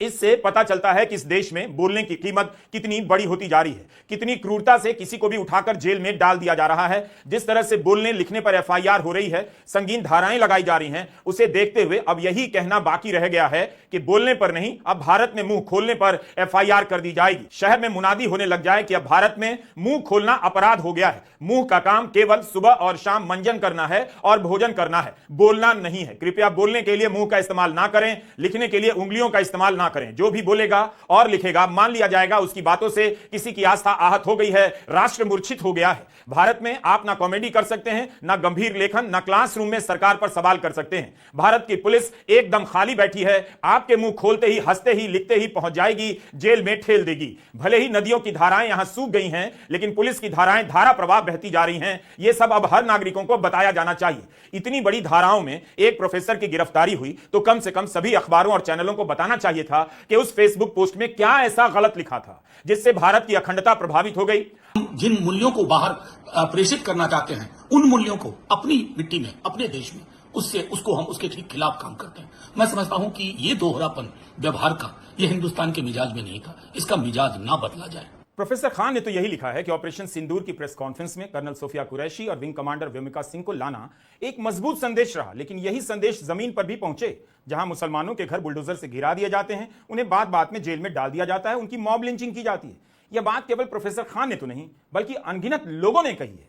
इससे पता चलता है कि इस देश में बोलने की कीमत कितनी बड़ी होती जा रही है, कितनी क्रूरता से किसी को भी उठाकर जेल में डाल दिया जा रहा है। जिस तरह से बोलने लिखने पर एफआईआर हो रही है, संगीन धाराएं लगाई जा रही हैं, उसे देखते हुए अब यही कहना बाकी रह गया है कि बोलने पर नहीं, अब भारत में मुंह खोलने पर एफआईआर कर दी जाएगी। शहर में मुनादी होने लग जाए कि अब भारत में मुंह खोलना अपराध हो गया है। मुंह का काम केवल सुबह और शाम मंजन करना है और भोजन करना है, बोलना नहीं है। कृपया बोलने के लिए मुंह का इस्तेमाल ना करें, लिखने के लिए उंगलियों का इस्तेमाल ना करें। जो भी बोलेगा और लिखेगा मान लिया जाएगा उसकी बातों से किसी की आस्था आहत हो गई है, राष्ट्र मूर्छित हो गया है। भारत में आप ना कॉमेडी कर सकते हैं, ना गंभीर लेखन, ना क्लासरूम में सरकार पर सवाल कर सकते हैं। भारत की पुलिस एकदम खाली बैठी है, आपके मुंह खोलते ही, हंसते ही, लिखते ही पहुंच जाएगी, जेल में ठेल देगी। भले ही नदियों की धाराएं यहां सूख गई हैं, लेकिन पुलिस की धाराएं धारा प्रवाह बहती जा रही हैं। यह सब अब हर नागरिकों को बताया जाना चाहिए। इतनी बड़ी धाराओं में एक प्रोफेसर की गिरफ्तारी हुई तो कम से कम सभी अखबारों और चैनलों को बताना चाहिए था कि उस फेसबुक पोस्ट में क्या ऐसा गलत लिखा था जिससे भारत की अखंडता प्रभावित हो गई। जिन मूल्यों को बाहर प्रेषित करना चाहते हैं, उन मूल्यों को अपनी मिट्टी में, अपने देश में, उसको हम उसके ठीक खिलाफ काम करते हैं। मैं समझता हूं कि ये दोहरापन व्यवहार का ये हिंदुस्तान के मिजाज में नहीं था, इसका मिजाज ना बदला जाए। प्रोफेसर खान ने तो यही लिखा है कि ऑपरेशन सिंदूर की प्रेस कॉन्फ्रेंस में कर्नल सोफिया कुरैशी और विंग कमांडर व्योमिका सिंह को लाना एक मजबूत संदेश रहा, लेकिन यही संदेश जमीन पर भी पहुंचे, जहां मुसलमानों के घर बुलडोजर से गिरा दिए जाते हैं, उन्हें बात बात में जेल में डाल दिया जाता है, उनकी मॉब लिंचिंग की जाती है। यह बात केवल प्रोफेसर खान ने तो नहीं बल्कि अनगिनत लोगों ने कही है,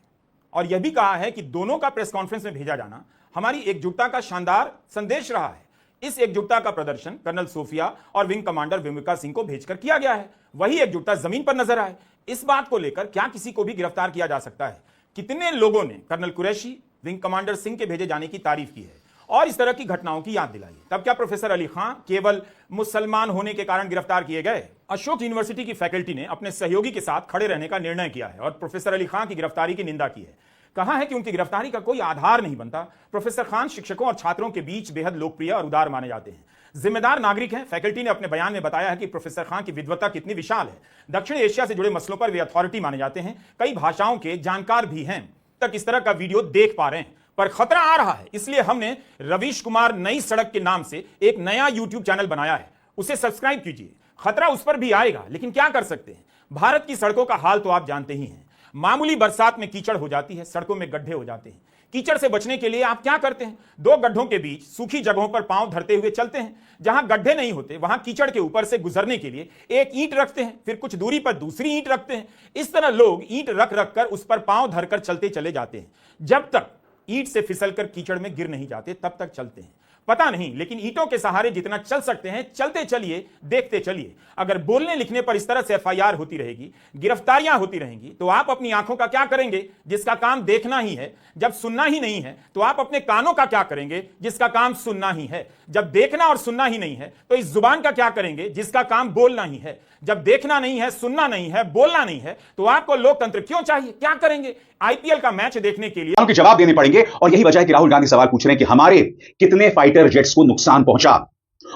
और यह भी कहा है कि दोनों का प्रेस कॉन्फ्रेंस में भेजा जाना हमारी एकजुटता का शानदार संदेश रहा है। इस एकजुटता का प्रदर्शन कर्नल सोफिया और विंग कमांडर व्योमिका सिंह को भेजकर किया गया है। वही एकजुटता जमीन पर नजर आए। इस बात को लेकर क्या किसी को भी गिरफ्तार किया जा सकता है? कितने लोगों ने colonel Qureshi, wing commander Singh के भेजे जाने की तारीफ की है और इस तरह की घटनाओं की याद दिलाई है। तब क्या प्रोफेसर अली खां केवल मुसलमान होने के कारण गिरफ्तार किए गए? अशोक यूनिवर्सिटी की फैकल्टी ने अपने सहयोगी के साथ खड़े रहने का निर्णय किया है और प्रोफेसर अली खां की गिरफ्तारी की निंदा की है। कहा है कि उनकी गिरफ्तारी का कोई आधार नहीं बनता। प्रोफेसर खान शिक्षकों और छात्रों के बीच बेहद लोकप्रिय और उदार माने जाते हैं, जिम्मेदार नागरिक हैं। फैकल्टी ने अपने बयान में बताया है कि प्रोफेसर खान की विद्वता कितनी विशाल है। दक्षिण एशिया से जुड़े मसलों पर वे अथॉरिटी माने जाते हैं, कई भाषाओं के जानकार भी हैं। तक इस तरह का वीडियो देख पा रहे हैं, पर खतरा आ रहा है, इसलिए हमने रवीश कुमार नई सड़क के नाम से एक नया यूट्यूब चैनल बनाया है, उसे सब्सक्राइब कीजिए। खतरा उस पर भी आएगा, लेकिन क्या कर सकते हैं। भारत की सड़कों का हाल तो आप जानते ही हैं। मामूली बरसात में कीचड़ हो जाती है, सड़कों में गड्ढे हो जाते हैं। कीचड़ से बचने के लिए आप क्या करते हैं? दो गड्ढों के बीच सूखी जगहों पर पांव धरते हुए चलते हैं। जहां गड्ढे नहीं होते वहां कीचड़ के ऊपर से गुजरने के लिए एक ईंट रखते हैं, फिर कुछ दूरी पर दूसरी ईंट रखते हैं। इस तरह लोग ईंट रख रख कर उस पर पांव धरकर चलते चले जाते हैं। जब तक ईंट से फिसलकर कीचड़ में गिर नहीं जाते तब तक चलते हैं। पता नहीं, लेकिन ईंटों के सहारे जितना चल सकते हैं चलते चलिए, देखते चलिए। अगर बोलने लिखने पर इस तरह से एफआईआर होती रहेगी, गिरफ्तारियां होती रहेंगी, तो आप अपनी आंखों का क्या करेंगे जिसका काम देखना ही है? जब सुनना ही नहीं है तो आप अपने कानों का क्या करेंगे जिसका काम सुनना ही है? जब देखना और सुनना ही नहीं है तो इस जुबान का क्या करेंगे जिसका काम बोलना ही है? जब देखना नहीं है, सुनना नहीं है, बोलना नहीं है, तो आपको लोकतंत्र क्यों चाहिए? क्या करेंगे? आईपीएल का मैच देखने के लिए उनके जवाब देने पड़ेंगे। और यही वजह है कि राहुल गांधी सवाल पूछ रहे हैं कि हमारे कितने फाइटर जेट्स को नुकसान पहुंचा।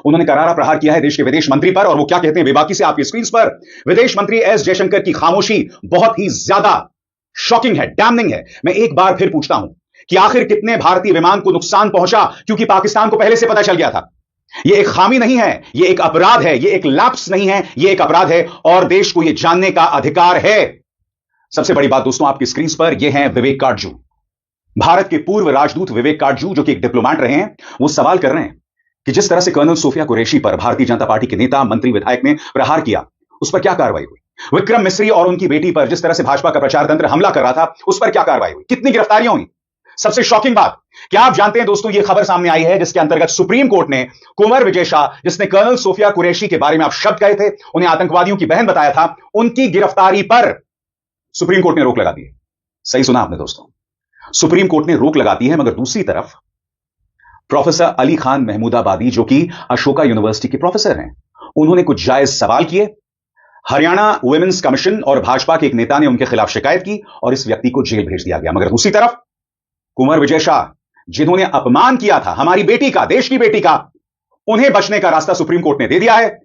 उन्होंने करारा प्रहार किया है देश के विदेश मंत्री पर, और वो क्या कहते हैं बेबाकी से आपकी स्क्रीन पर। विदेश मंत्री एस जयशंकर की खामोशी बहुत ही ज्यादा शॉकिंग है, डैमनिंग है। मैं एक बार फिर पूछता हूं कि आखिर कितने भारतीय विमान को नुकसान पहुंचा? क्योंकि पाकिस्तान को पहले से पता चल गया था। यह एक खामी नहीं है, यह एक अपराध है, यह एक लैप्स नहीं है, यह एक अपराध है और देश को यह जानने का अधिकार है। सबसे बड़ी बात दोस्तों आपकी स्क्रीन पर यह है विवेक काटजू, भारत के पूर्व राजदूत विवेक काटजू, जो कि एक डिप्लोमेट रहे हैं। वो सवाल कर रहे हैं कि जिस तरह से कर्नल सोफिया कुरैशी पर भारतीय जनता पार्टी के नेता, मंत्री, विधायक ने प्रहार किया, उस पर क्या कार्रवाई हुई? विक्रम मिस्री और उनकी बेटी पर जिस तरह से भाजपा का प्रचार तंत्र हमला कर रहा था, उस पर क्या कार्रवाई हुई? कितनी गिरफ्तारियां हुई? सबसे शॉकिंग बात, क्या आप जानते हैं दोस्तों, यह खबर सामने आई है जिसके अंतर्गत सुप्रीम कोर्ट ने कुंवर विजय शाह, जिसने कर्नल सोफिया कुरैशी के बारे में आप शब्द कहे थे, उन्हें आतंकवादियों की बहन बताया था, उनकी गिरफ्तारी पर सुप्रीम कोर्ट ने रोक लगा दी है। सही सुना आपने दोस्तों, सुप्रीम कोर्ट ने रोक लगा दी है। मगर दूसरी तरफ प्रोफेसर अली खान महमूदाबादी, जो कि अशोका यूनिवर्सिटी के प्रोफेसर हैं, उन्होंने कुछ जायज सवाल किए। हरियाणा वुमेन्स कमीशन और भाजपा के एक नेता ने उनके खिलाफ शिकायत की और इस व्यक्ति को जेल भेज दिया गया। मगर दूसरी तरफ कुंवर विजय शाह, जिन्होंने अपमान किया था हमारी बेटी का, देश की बेटी का, उन्हें बचने का रास्ता सुप्रीम कोर्ट ने दे दिया है।